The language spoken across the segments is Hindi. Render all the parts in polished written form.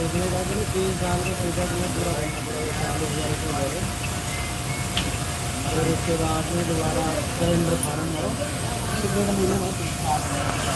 उसने कहा कि 3 साल का पैसा तुम्हें पूरा करना पड़ेगा, 40,000 रुपये ले लो। फिर उसके बाद में दोबारा सरेंडर फार्म भरो, फिर 1.5 महीने में पैसा आ जाएगा।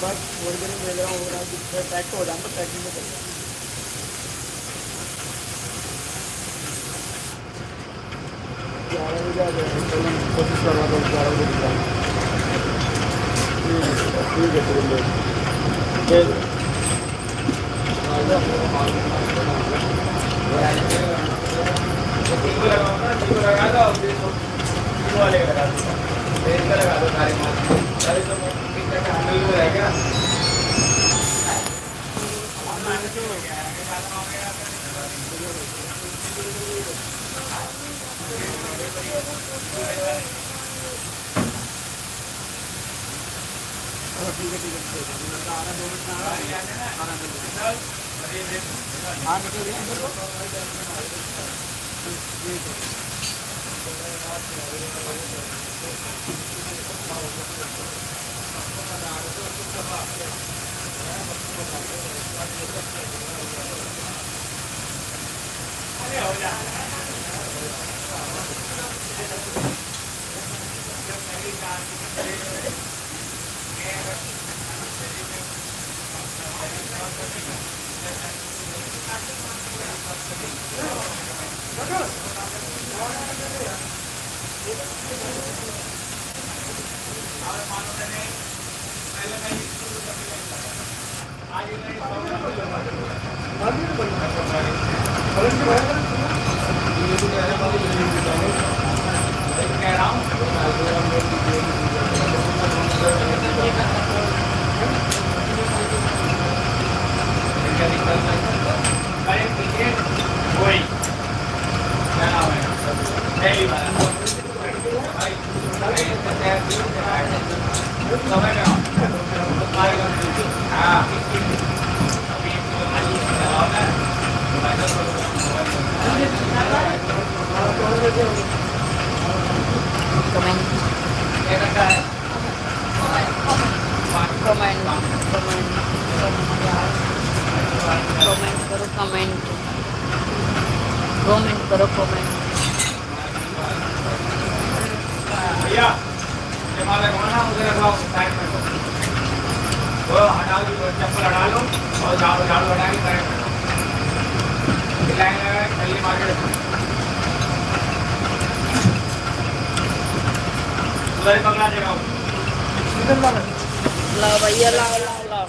बस थोड़ी देर में भेज रहा हूँ, पैक हो जाए तो पैकिंग में चल जाए। 11 बजे आ जाए, कोशिश कर रहा था 11 बजे दिख रहा। ठीक है ठीक है। कमेंट करो कमेंट। भैया ये माला कौन है मुझे लगाओ साइड में वो हटाओ चप्पल हटा लो और झाड़ू झाड़ू हटा के साइड में लाइन लगा के पहले मार्केट उधर पकड़ा देगा ला भैया ला ला ला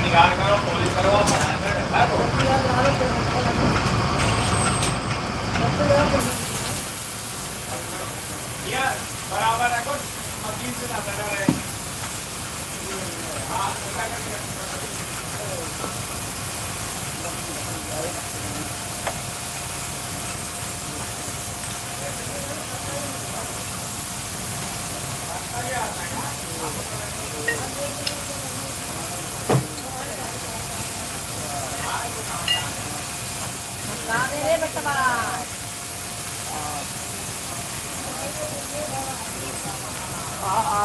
निकाल करो पुलिस करो बराबर रखो मशीन से ना बना रहे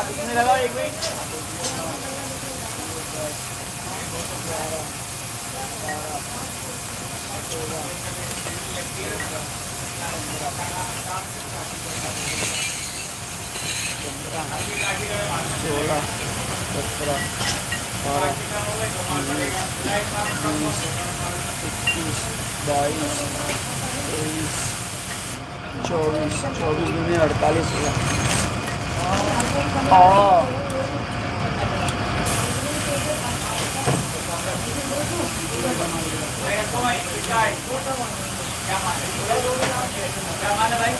इसमें लगा एक मिनट सोलह 17 18 19 20 21 22 23 24 दूनी 48 क्या माना भाई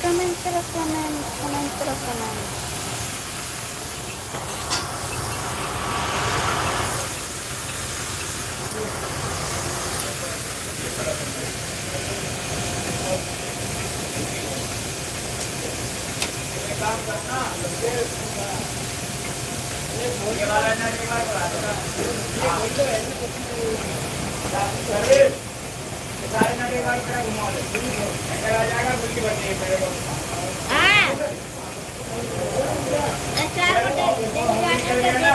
कमेंट तरफ कमेंट तरफ कमेंट। काम करना ये वाला ना के बाद करा देना सारे ना के बाद करा घुमा दे ऐसा आ जाएगा बुल्ली बनने मेरे को हां चार को दे देना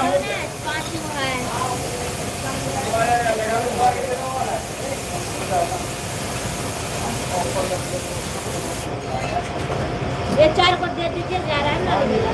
5 हुआ है ये 4 को दे दीजिए, जा रहा है ना।